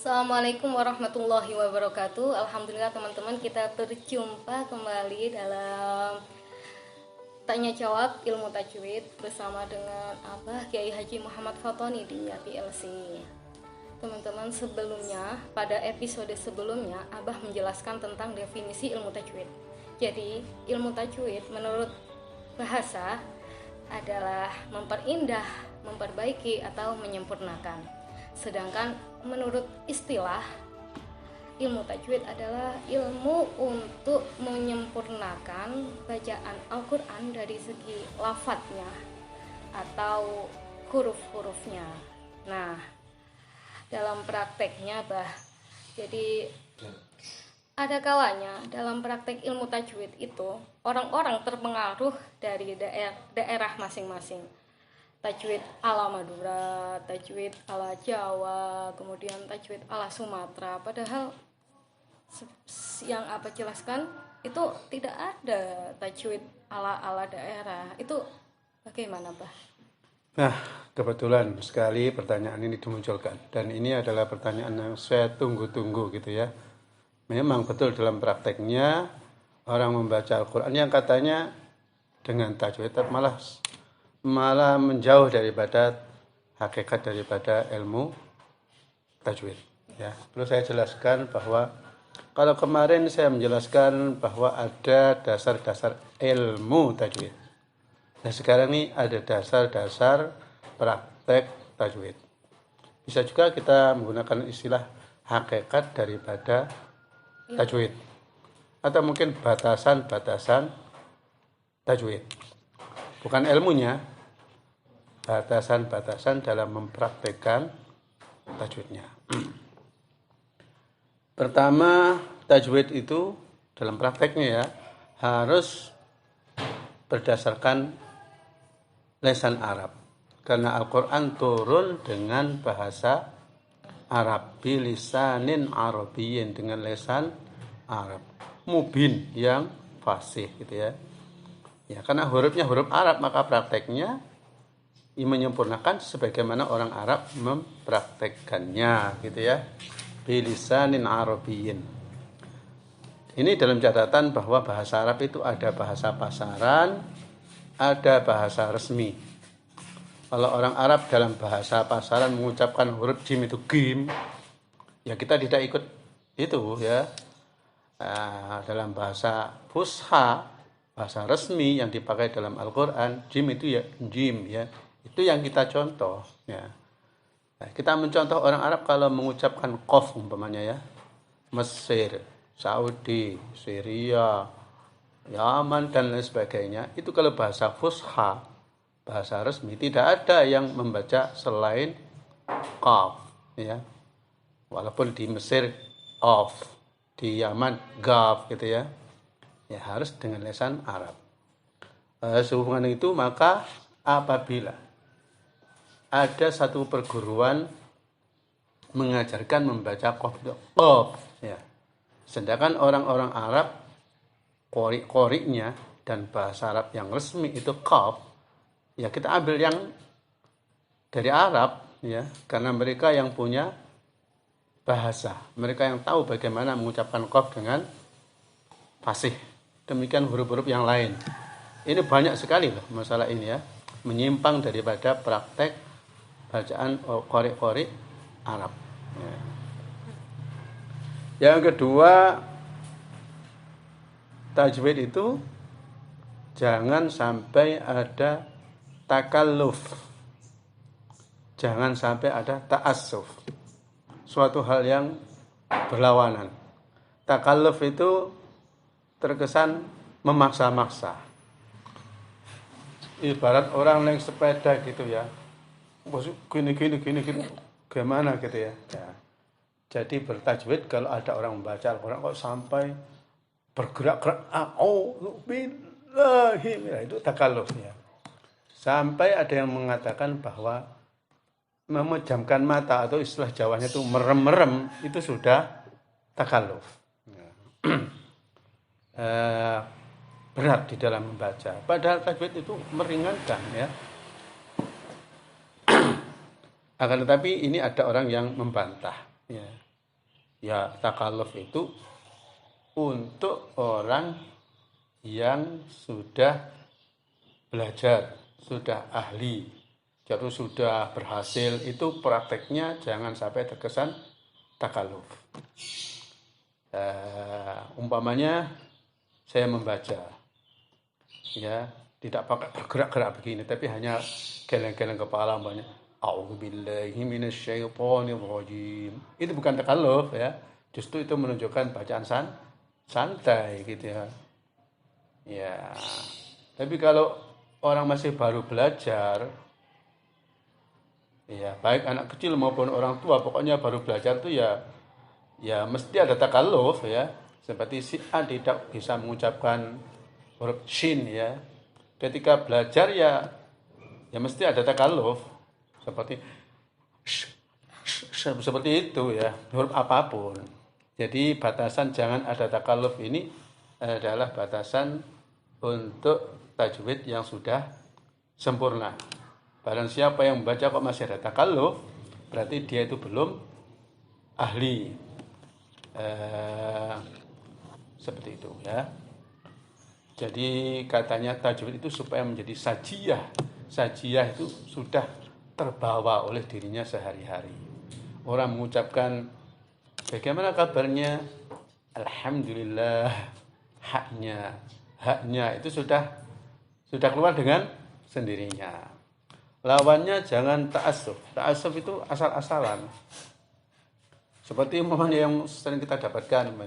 Assalamualaikum warahmatullahi wabarakatuh. Alhamdulillah teman-teman, kita berjumpa kembali dalam tanya jawab ilmu tajwid bersama dengan Abah Kiai Haji Muhammad Fatoni di PLC. Teman-teman, sebelumnya pada episode sebelumnya Abah menjelaskan tentang definisi ilmu tajwid. Jadi ilmu tajwid menurut bahasa adalah memperindah, memperbaiki atau menyempurnakan. Sedangkan menurut istilah, ilmu tajwid adalah ilmu untuk menyempurnakan bacaan Al-Quran dari segi lafadznya atau huruf-hurufnya. Nah, dalam prakteknya jadi ada kalanya dalam praktek ilmu tajwid itu orang-orang terpengaruh dari daerah masing-masing. Tajwid ala Madura, tajwid ala Jawa, kemudian tajwid ala Sumatera. Padahal yang apa jelaskan itu tidak ada tajwid ala daerah. Itu bagaimana, Pak? Nah, kebetulan sekali pertanyaan ini dimunculkan. Dan ini adalah pertanyaan yang saya tunggu-tunggu gitu ya. Memang betul dalam prakteknya orang membaca Al-Quran yang katanya dengan tajwid malah menjauh daripada hakikat daripada ilmu tajwid. Ya, perlu saya jelaskan bahwa kalau kemarin saya menjelaskan bahwa ada dasar-dasar ilmu tajwid. Nah, sekarang ini ada dasar-dasar praktek tajwid. Bisa juga kita menggunakan istilah hakikat daripada tajwid. Atau mungkin batasan-batasan tajwid. Bukan ilmunya, batasan-batasan dalam mempraktekkan tajwidnya. Pertama, tajwid itu dalam prakteknya ya harus berdasarkan lisan Arab. Karena Al-Quran turun dengan bahasa Arab, bilisanin Arabiyyin, dengan lisan Arab, mubin, yang fasih gitu ya. Ya, karena hurufnya huruf Arab, maka prakteknya menyempurnakan sebagaimana orang Arab mempraktekkannya gitu ya. Bilisanin Arabiyyin. Ini dalam catatan bahwa bahasa Arab itu ada bahasa pasaran, ada bahasa resmi. Kalau orang Arab dalam bahasa pasaran mengucapkan huruf jim itu gim, ya kita tidak ikut itu ya. Dalam bahasa fusha, bahasa resmi yang dipakai dalam Al-Quran, jim itu ya jim ya. Itu yang kita contoh ya. Nah, kita mencontoh orang Arab kalau mengucapkan qaf umpamanya ya. Mesir, Saudi, Syria, Yaman dan lain sebagainya. Itu kalau bahasa fusha, bahasa resmi, tidak ada yang membaca selain qaf ya. Walaupun di Mesir qaf, di Yaman qaf gitu ya. Ya harus dengan lisan Arab. Sehubungan itu maka apabila ada satu perguruan mengajarkan membaca qaf itu qaf ya. Sedangkan orang-orang Arab qori-qorinya dan bahasa Arab yang resmi itu qaf, ya kita ambil yang dari Arab ya, karena mereka yang punya bahasa, mereka yang tahu bagaimana mengucapkan qaf dengan fasih. Demikian huruf-huruf yang lain. Ini banyak sekali loh masalah ini ya, menyimpang daripada praktek bacaan qori-qori Arab. Ya. Yang kedua, tajwid itu jangan sampai ada takalluf. Jangan sampai ada ta'assuf. Suatu hal yang berlawanan. Takalluf itu terkesan memaksa-maksa. Ibarat orang naik sepeda gitu ya. Gini, gimana gitu ya. Ya. Jadi bertajwid kalau ada orang membaca Al-Quran kok sampai bergerak-gerak, itu takalluf ya. Sampai ada yang mengatakan bahwa memejamkan mata atau istilah Jawanya itu merem-merem, itu sudah takalluf. Berat di dalam membaca. Padahal tajwid itu meringankan ya. Akan tetapi ini ada orang yang membantah. Ya, takalluf itu untuk orang yang sudah belajar, sudah ahli, jadi sudah berhasil, itu prakteknya jangan sampai terkesan takalluf. Umpamanya saya membaca, ya tidak pakai bergerak-gerak begini, tapi hanya geleng-geleng kepala banyak. A'udzubillahi minasyaitonirrajim. Itu bukan takalluf ya. Justru itu menunjukkan bacaan santai gitu ya. Ya. Tapi kalau orang masih baru belajar, ya baik anak kecil maupun orang tua, pokoknya baru belajar tuh ya mesti ada takalluf ya. Seperti si A tidak bisa mengucapkan huruf shin ya. Ketika belajar ya mesti ada takalluf. Seperti itu ya, huruf apapun. Jadi batasan jangan ada takalluf ini adalah batasan untuk tajwid yang sudah sempurna. Barang siapa yang membaca kok masih ada takalluf, berarti dia itu belum ahli. Seperti itu ya. Jadi katanya tajwid itu supaya menjadi sajiyah. Sajiyah itu sudah terbawa oleh dirinya sehari-hari. Orang mengucapkan bagaimana kabarnya? Alhamdulillah. Haknya itu sudah keluar dengan sendirinya. Lawannya jangan ta'assuf. Ta'assuf itu asal-asalan. Seperti umpamanya yang sering kita dapatkan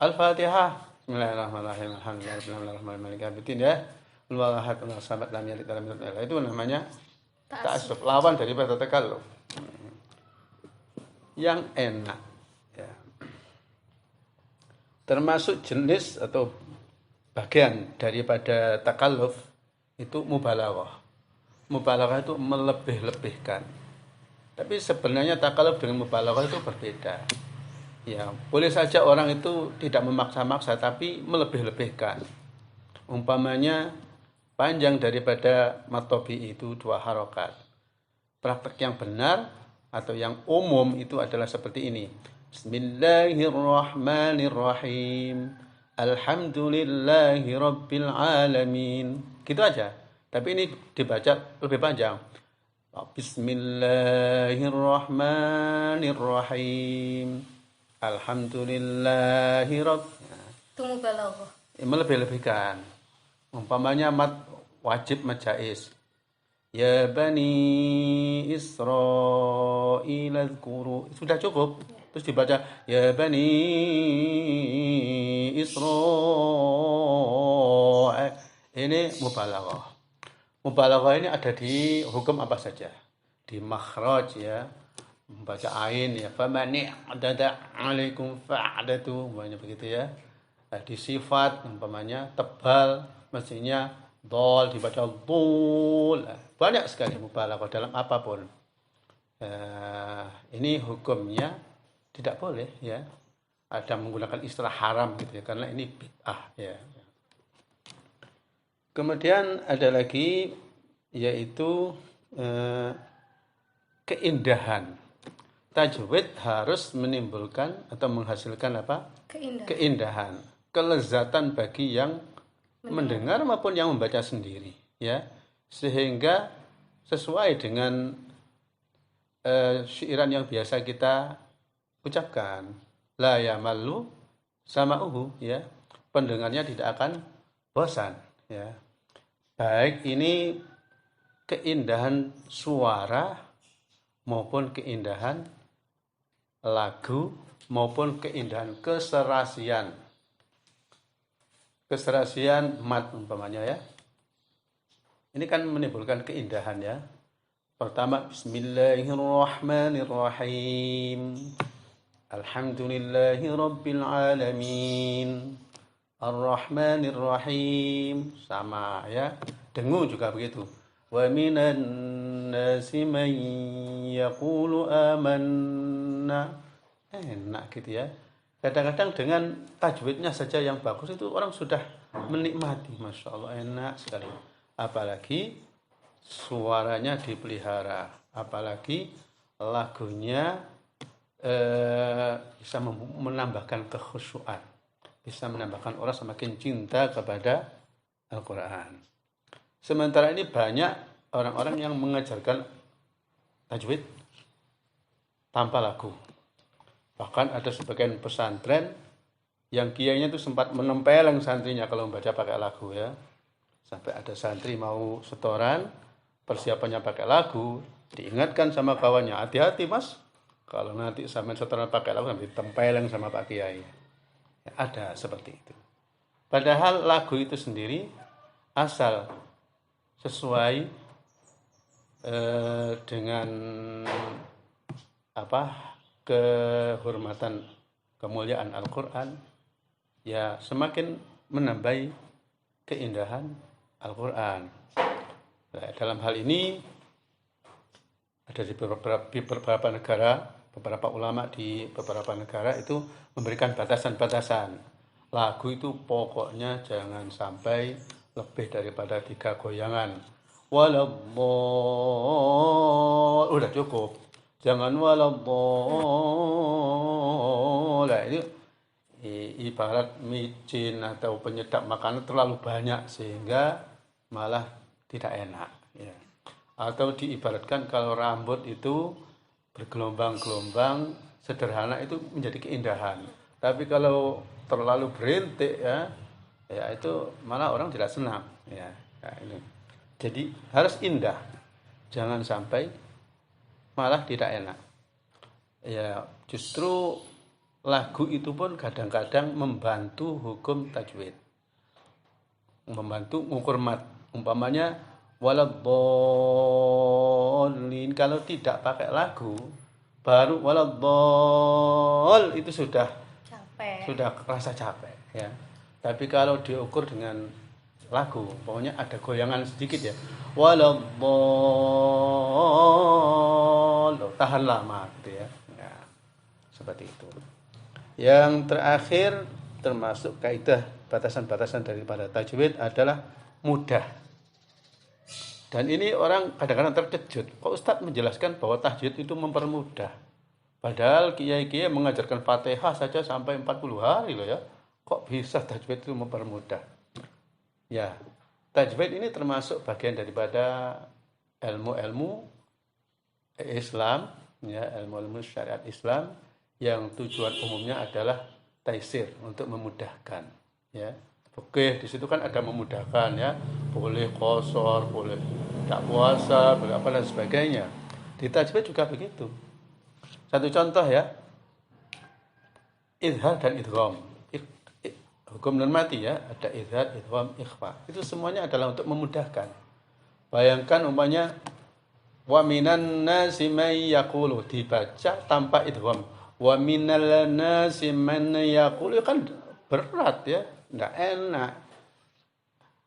Al-Fatihah. Bismillahirrahmanirrahim. Alhamdulillahirrahmanirrahim. Ya. Itu namanya ta'assuf, lawan daripada takalluf. Yang enak ya. Termasuk jenis atau bagian daripada takalluf itu mubalaghah. Mubalaghah itu melebih-lebihkan. Tapi sebenarnya takalluf dengan mubalaghah itu berbeda. Ya, boleh saja orang itu tidak memaksa-maksa tapi melebih-lebihkan. Umpamanya panjang daripada matobi itu 2 harokat. Praktek yang benar atau yang umum itu adalah seperti ini. Bismillahirrahmanirrahim. Alhamdulillahi rabbil alamin. Gitu aja. Tapi ini dibaca lebih panjang. Bismillahirrahmanirrahim. Alhamdulillahi rabbil. Itu mubalaghah. Melebih-lebihkan. Umpamanya mat wajib majais. Ya bani Israil azkuru. Sudah cukup. Terus dibaca ya bani Israil. Ini mubalaghah. Mubalaghah ini ada di hukum apa saja? Di makhraj ya. Membaca ain ya. Famani adada alaikum fa'adatu. Umpamanya begitu ya. Nah, di sifat umpamanya tebal mestinya dol dibaca dul. Banyak sekali mubalaghah dalam apapun. Ini hukumnya tidak boleh ya. Ada menggunakan istilah haram gitu ya, karena ini bid'ah ya. Kemudian ada lagi yaitu keindahan. Tajwid harus menimbulkan atau menghasilkan apa? Keindahan, kelezatan bagi yang mendengar maupun yang membaca sendiri ya, sehingga sesuai dengan syairan yang biasa kita ucapkan, la yamallu sama'uhu ya, pendengarnya tidak akan bosan ya. Baik ini keindahan suara maupun keindahan lagu maupun keindahan keserasian mat umpamanya ya. Ini kan menimbulkan keindahan ya. Pertama Bismillahirrahmanirrahim. Alhamdulillahi rabbil alamin. Ar-Rahmanirrahim. Sama ya. Dengung juga begitu. Wa minan nasi man yaqulu amanna. Enak gitu ya. Kadang-kadang dengan tajwidnya saja yang bagus itu orang sudah menikmati. Masya Allah enak sekali. Apalagi suaranya dipelihara. apalagi lagunya bisa menambahkan kekhusyuan, bisa menambahkan orang semakin cinta kepada Al-Quran. Sementara ini banyak orang-orang yang mengajarkan tajwid tanpa lagu. Bahkan ada sebagian pesantren yang kiainya itu sempat menempeleng santrinya kalau membaca pakai lagu ya. Sampai ada santri mau setoran, persiapannya pakai lagu, diingatkan sama kawannya, hati-hati mas, kalau nanti sampai setoran pakai lagu nanti tempeleng sama Pak Kiai. Ya, ada seperti itu. Padahal lagu itu sendiri asal sesuai dengan kehormatan kemuliaan Al-Quran, ya semakin menambahi keindahan Al-Quran. Nah, dalam hal ini ada di beberapa negara, beberapa ulama di beberapa negara itu memberikan batasan-batasan. Lagu itu pokoknya jangan sampai lebih daripada 3 goyangan. Udah cukup. Jangan Nah, ini ibarat micin atau penyedap makanan terlalu banyak sehingga malah tidak enak ya. Atau diibaratkan kalau rambut itu bergelombang-gelombang sederhana itu menjadi keindahan, tapi kalau terlalu berintik ya itu malah orang tidak senang ya. Nah, ini jadi harus indah, jangan sampai malah tidak enak ya. Justru lagu itu pun kadang-kadang membantu hukum tajwid, membantu mengukur mat. Umpamanya waladhdallin, kalau tidak pakai lagu baru waladhdall itu sudah rasa capek ya. Tapi kalau diukur dengan lagu, pokoknya ada goyangan sedikit ya, waladhdall, tahan lama gitu ya. Ya, seperti itu. Yang terakhir termasuk kaidah batasan-batasan daripada tajwid adalah mudah. Dan ini orang kadang-kadang terkejut, kok Ustadz menjelaskan bahwa tajwid itu mempermudah, padahal kiai-kiai mengajarkan Fatihah saja sampai 40 hari loh ya. Kok bisa tajwid itu mempermudah? Ya, tajwid ini termasuk bagian daripada ilmu-ilmu Islam ya, ilmu-ilmu syariat Islam yang tujuan umumnya adalah taisir, untuk memudahkan ya. Oke, di situ kan ada memudahkan ya, boleh qashar, boleh tidak puasa, boleh apa dan sebagainya. Di tajwid juga begitu. Satu contoh ya, izhar dan idgham. Hukum normati ya, ada izhar, idgham, ikhfa. Itu semuanya adalah untuk memudahkan. Bayangkan umpamanya wa minan nasi may yaqulu, dibaca tanpa idgham. Wa minal nasi man yaqulu, kan berat ya, enggak enak.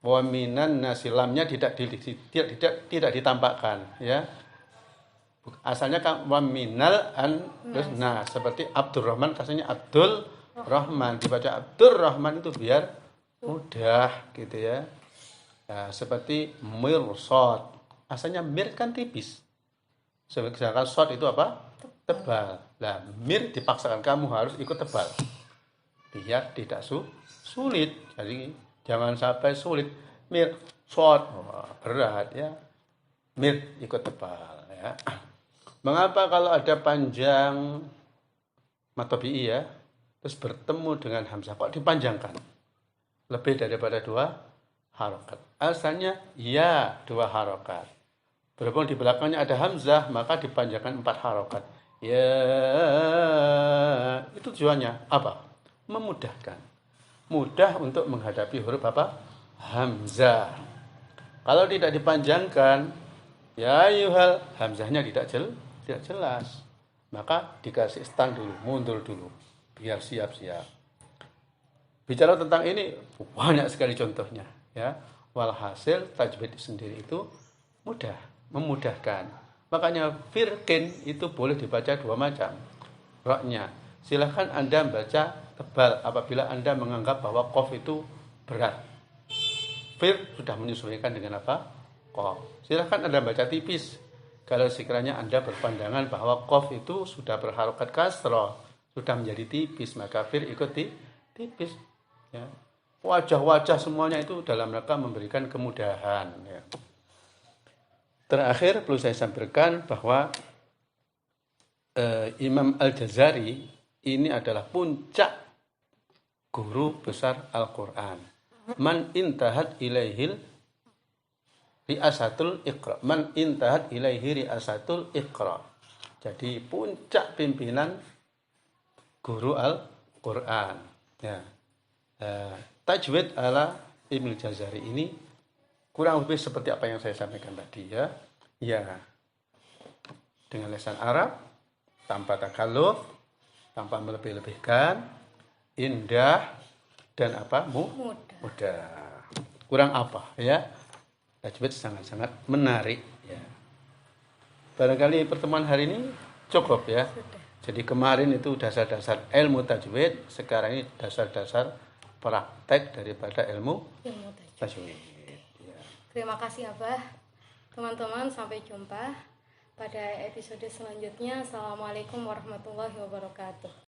Wa minan nasi, lamnya tidak ditampakkan ya. Asalnya kan wa minal an, terus nah seperti Abdurrahman, kasarnya Abdul Rahman, dibaca Abdur Rahman itu biar mudah gitu ya. Nah, seperti mirsad, asalnya mir kan tipis, sedangkan shad itu apa? Tebal. Nah, mir dipaksakan kamu harus ikut tebal biar tidak sulit. Jadi jangan sampai sulit. Mir shad berat ya, mir ikut tebal ya. Mengapa kalau ada panjang matobi'i ya, terus bertemu dengan hamzah kok dipanjangkan lebih daripada 2 harokat? Asalnya ya 2 harokat, berhubung di belakangnya ada hamzah maka dipanjangkan 4 harokat. Ya, itu tujuannya apa? Memudahkan, mudah untuk menghadapi huruf apa? Hamzah. Kalau tidak dipanjangkan, ya yuhal, hamzahnya tidak jelas, maka dikasih stand dulu, mundur dulu, biar siap-siap. Bicara tentang ini banyak sekali contohnya ya. Walhasil tajwid sendiri itu mudah, memudahkan. Makanya firqin itu boleh dibaca 2 macam roknya. Silahkan Anda baca tebal apabila Anda menganggap bahwa qaf itu berat. Fir sudah menyesuaikan dengan apa? Qaf. Silahkan Anda baca tipis Kalau sekiranya Anda berpandangan bahwa qaf itu sudah berharokat kasroh, sudah menjadi tipis, maka fir ikut tipis. Ya. Wajah-wajah semuanya itu dalam rangka memberikan kemudahan. Ya. Terakhir perlu saya sampaikan bahwa Imam Al-Jazari ini adalah puncak guru besar Al-Quran. Man intahat ilaihil riasatul iqra. Man intahat ilaihi riasatul iqra. Jadi puncak pimpinan guru Al-Quran. Ya. Tajwid ala Ibnu Jazari ini kurang lebih seperti apa yang saya sampaikan tadi ya. Ya. Dengan lisan Arab, tanpa takalluf, tanpa melebih-lebihkan, indah dan apa? Mudah. Kurang apa ya? Tajwid sangat-sangat menarik ya. Barangkali pertemuan hari ini cukup ya. Jadi kemarin itu dasar-dasar ilmu tajwid, sekarang ini dasar-dasar praktek daripada ilmu tajwid. Ya. Terima kasih Abah. Teman-teman, sampai jumpa pada episode selanjutnya. Assalamualaikum warahmatullahi wabarakatuh.